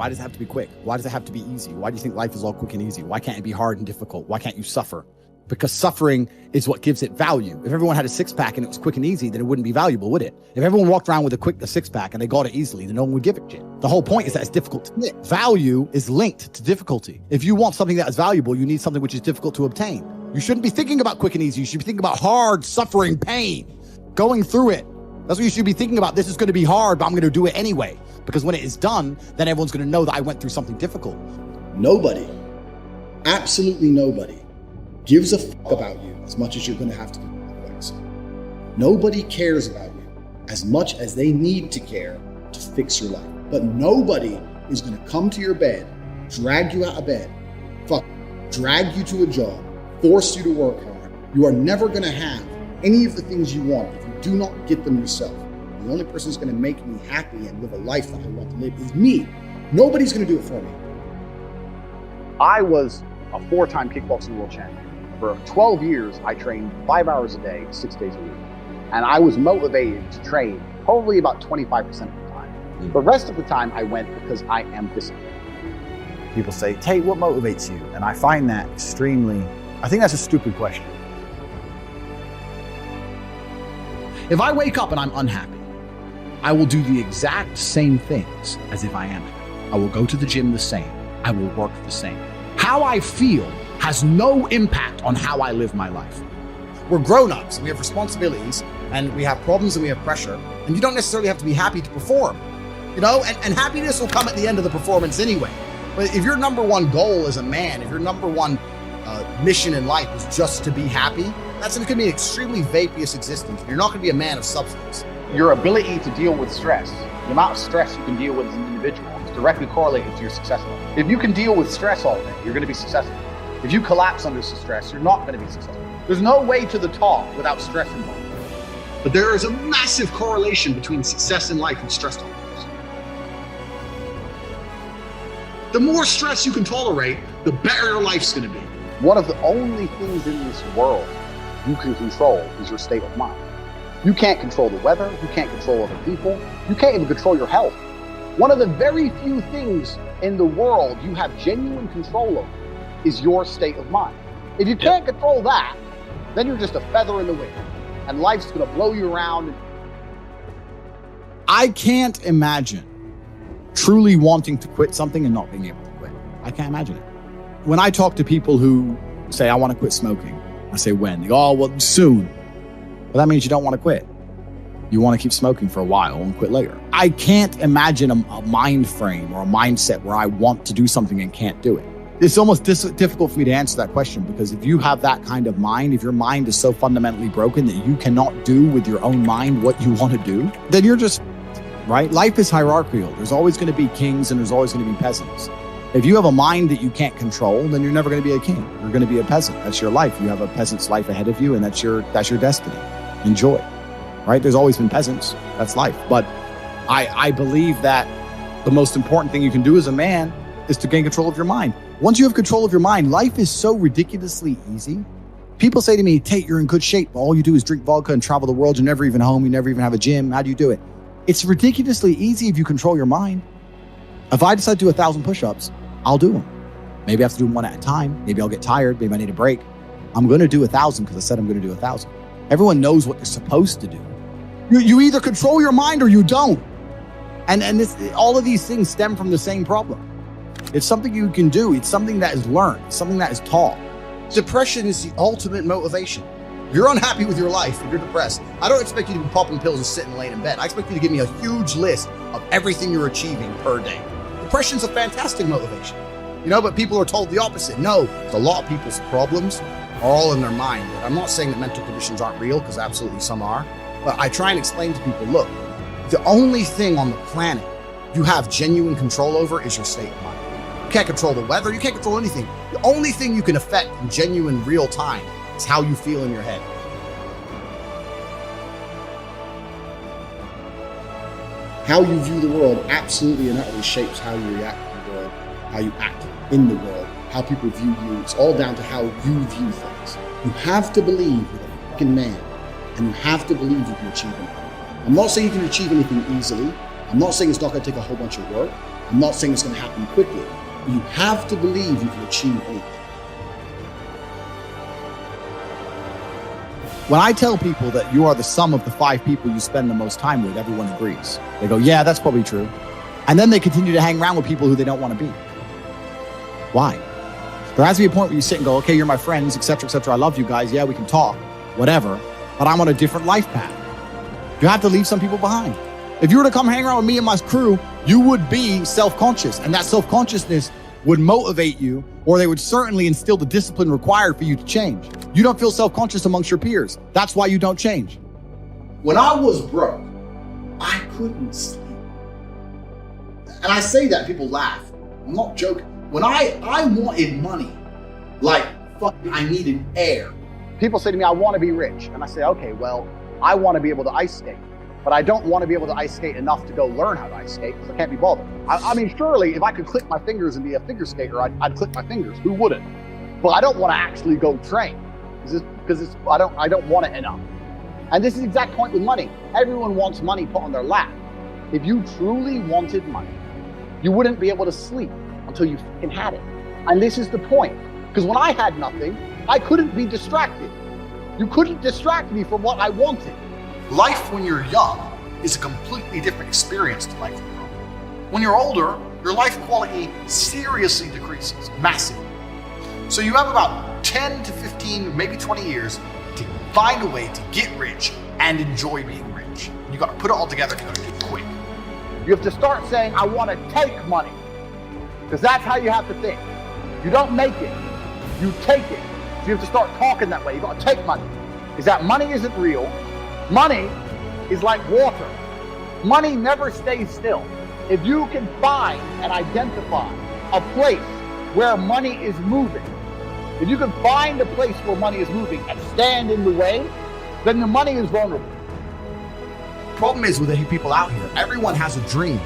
Why does it have to be quick? Why does it have to be easy? Why do you think life is all quick and easy? Why can't it be hard and difficult? Why can't you suffer? Because suffering is what gives it value. If everyone had a six-pack and it was quick and easy, then it wouldn't be valuable, would it? If everyone walked around with a six-pack and they got it easily, then no one would give a shit. The whole point is that it's difficult to get. Value is linked to difficulty. If you want something that is valuable, you need something which is difficult to obtain. You shouldn't be thinking about quick and easy. You should be thinking about hard, suffering, pain, going through it. That's what you should be thinking about. This is going to be hard, but I'm going to do it anyway. Because when it is done, then everyone's going to know that I went through something difficult. Nobody, absolutely nobody, gives a fuck about you as much as you're going to have to do otherwise. Nobody cares about you as much as they need to care to fix your life. But nobody is going to come to your bed, drag you out of bed, drag you to a job, force you to work hard. You are never going to have any of the things you want if you do not get them yourself. The only person who's going to make me happy and live a life that I want to live is me. Nobody's going to do it for me. I was a 4-time kickboxing world champion. For 12 years, I trained 5 hours a day, 6 days a week. And I was motivated to train probably about 25% of the time. The rest of the time I went because I am disciplined. People say, Tate, what motivates you? And I find that I think that's a stupid question. If I wake up and I'm unhappy, I will do the exact same things as if I am happy. I will go to the gym the same. I will work the same. How I feel has no impact on how I live my life. We're grown-ups, we have responsibilities, and we have problems and we have pressure, and you don't necessarily have to be happy to perform, and happiness will come at the end of the performance anyway. But if your number one goal as a man, if your number one mission in life is just to be happy, that's going to be an extremely vaporous existence. You're not going to be a man of substance. Your ability to deal with stress, the amount of stress you can deal with as an individual, is directly correlated to your success level. If you can deal with stress all day, you're going to be successful. If you collapse under stress, you're not going to be successful. There's no way to the top without stress involved. But there is a massive correlation between success in life and stress tolerance. The more stress you can tolerate, the better your life's going to be. One of the only things in this world you can control is your state of mind. You can't control the weather, you can't control other people, you can't even control your health. One of the very few things in the world you have genuine control over is your state of mind. If you can't control that, then you're just a feather in the wind, and life's gonna blow you around. I can't imagine truly wanting to quit something and not being able to quit. I can't imagine it. When I talk to people who say, I want to quit smoking, I say, when? They go, oh, well, soon. Well, that means you don't want to quit. You want to keep smoking for a while and quit later. I can't imagine a mind frame or a mindset where I want to do something and can't do it. It's almost difficult for me to answer that question, because if you have that kind of mind, if your mind is so fundamentally broken that you cannot do with your own mind what you want to do, then you're just, right? Life is hierarchical. There's always going to be kings and there's always going to be peasants. If you have a mind that you can't control, then you're never going to be a king. You're going to be a peasant. That's your life. You have a peasant's life ahead of you, and that's your destiny. Enjoy, right? There's always been peasants. That's life. But I believe that the most important thing you can do as a man is to gain control of your mind. Once you have control of your mind, life is so ridiculously easy. People say to me, Tate, you're in good shape. All you do is drink vodka and travel the world. You're never even home. You never even have a gym. How do you do it? It's ridiculously easy if you control your mind. If I decide to do 1,000 push-ups, I'll do them. Maybe I have to do them one at a time. Maybe I'll get tired. Maybe I need a break. I'm going to do 1,000 because I said I'm going to do 1,000. Everyone knows what they're supposed to do. You either control your mind or you don't. And all of these things stem from the same problem. It's something you can do. It's something that is learned. It's something that is taught. Depression is the ultimate motivation. If you're unhappy with your life, if you're depressed, I don't expect you to be popping pills and sitting laying in bed. I expect you to give me a huge list of everything you're achieving per day. Depression's a fantastic motivation, but people are told the opposite. No, a lot of people's problems are all in their mind. I'm not saying that mental conditions aren't real, because absolutely some are, but I try and explain to people, look, the only thing on the planet you have genuine control over is your state of mind. You can't control the weather, you can't control anything. The only thing you can affect in genuine real time is how you feel in your head. How you view the world absolutely and utterly shapes how you react to the world, how you act in the world, how people view you. It's all down to how you view things. You have to believe you're a fucking man, and you have to believe you can achieve anything. I'm not saying you can achieve anything easily. I'm not saying it's not going to take a whole bunch of work. I'm not saying it's going to happen quickly. But you have to believe you can achieve anything. When I tell people that you are the sum of the 5 people you spend the most time with, everyone agrees. They go, yeah, that's probably true. And then they continue to hang around with people who they don't want to be. Why? There has to be a point where you sit and go, okay, you're my friends, etc., etc. I love you guys. Yeah, we can talk, whatever. But I'm on a different life path. You have to leave some people behind. If you were to come hang around with me and my crew, you would be self-conscious. And that self-consciousness would motivate you, or they would certainly instill the discipline required for you to change. You don't feel self-conscious amongst your peers. That's why you don't change. When I was broke, I couldn't sleep. And I say that, people laugh. I'm not joking. When I wanted money, like fucking I needed air. People say to me, I want to be rich. And I say, okay, well, I want to be able to ice skate. But I don't want to be able to ice skate enough to go learn how to ice skate because I can't be bothered. I mean, surely if I could click my fingers and be a figure skater, I'd click my fingers. Who wouldn't? But I don't want to actually go train because I don't want it enough. And this is the exact point with money. Everyone wants money put on their lap. If you truly wanted money, you wouldn't be able to sleep until you fucking had it. And this is the point. Because when I had nothing, I couldn't be distracted. You couldn't distract me from what I wanted. Life when you're young is a completely different experience to life when you're older. When you're older, your life quality seriously decreases, massively. So you have about 10 to 15, maybe 20 years to find a way to get rich and enjoy being rich. You got to put it all together and you got to do it quick. You have to start saying, I want to take money. Because that's how you have to think. You don't make it, you take it. So you have to start talking that way. You got to take money. Is that money isn't real. Money is like water. Money never stays still. If you can find and identify a place where money is moving, if you can find a place where money is moving and stand in the way, then the money is vulnerable. The problem is with the people out here, everyone has a dream,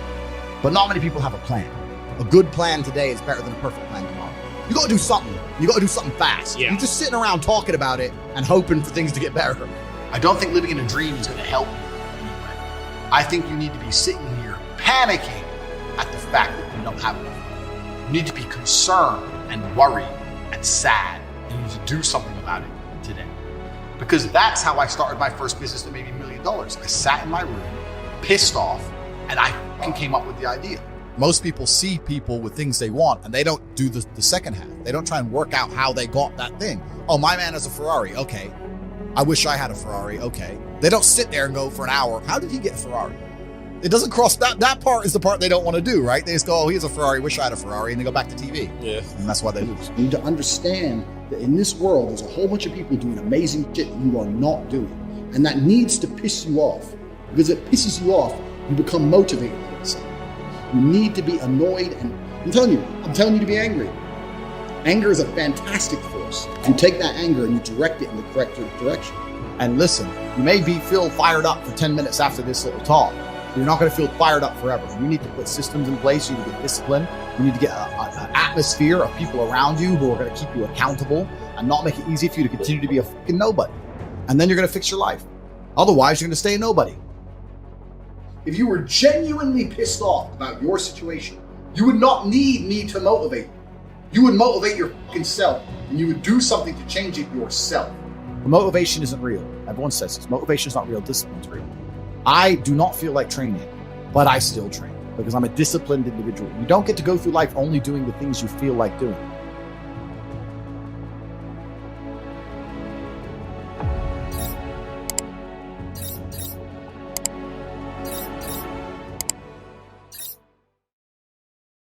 but not many people have a plan. A good plan today is better than a perfect plan tomorrow. You got to do something. You got to do something fast. Yeah. You're just sitting around talking about it and hoping for things to get better. I don't think living in a dream is going to help you anyway. I think you need to be sitting here panicking at the fact that you don't have enough. You need to be concerned and worried and sad. And you need to do something about it today. Because that's how I started my first business that made me $1 million. I sat in my room, pissed off, and I came up with the idea. Most people see people with things they want and they don't do the second half. They don't try and work out how they got that thing. Oh, my man has a Ferrari. Okay. I wish I had a Ferrari. Okay. They don't sit there and go for an hour. How did he get a Ferrari? It doesn't cross that part is the part they don't want to do, right? They just go, oh, he has a Ferrari. Wish I had a Ferrari. And they go back to TV. Yeah. And that's why they lose. You need to understand that in this world, there's a whole bunch of people doing amazing shit you are not doing. And that needs to piss you off. Because if it pisses you off, you become motivated all of a sudden. You need to be annoyed, and I'm telling you to be angry. Anger is a fantastic force. You take that anger and you direct it in the correct direction. And listen, you may feel fired up for 10 minutes after this little talk, but you're not going to feel fired up forever. You need to put systems in place. You need to get discipline. You need to get an atmosphere of people around you who are going to keep you accountable and not make it easy for you to continue to be a fucking nobody. And then you're going to fix your life. Otherwise, you're going to stay a nobody. If you were genuinely pissed off about your situation, you would not need me to motivate you. You would motivate your fucking self, and you would do something to change it yourself. Motivation isn't real. Everyone says this. Motivation is not real. Discipline's real. I do not feel like training, but I still train because I'm a disciplined individual. You don't get to go through life only doing the things you feel like doing.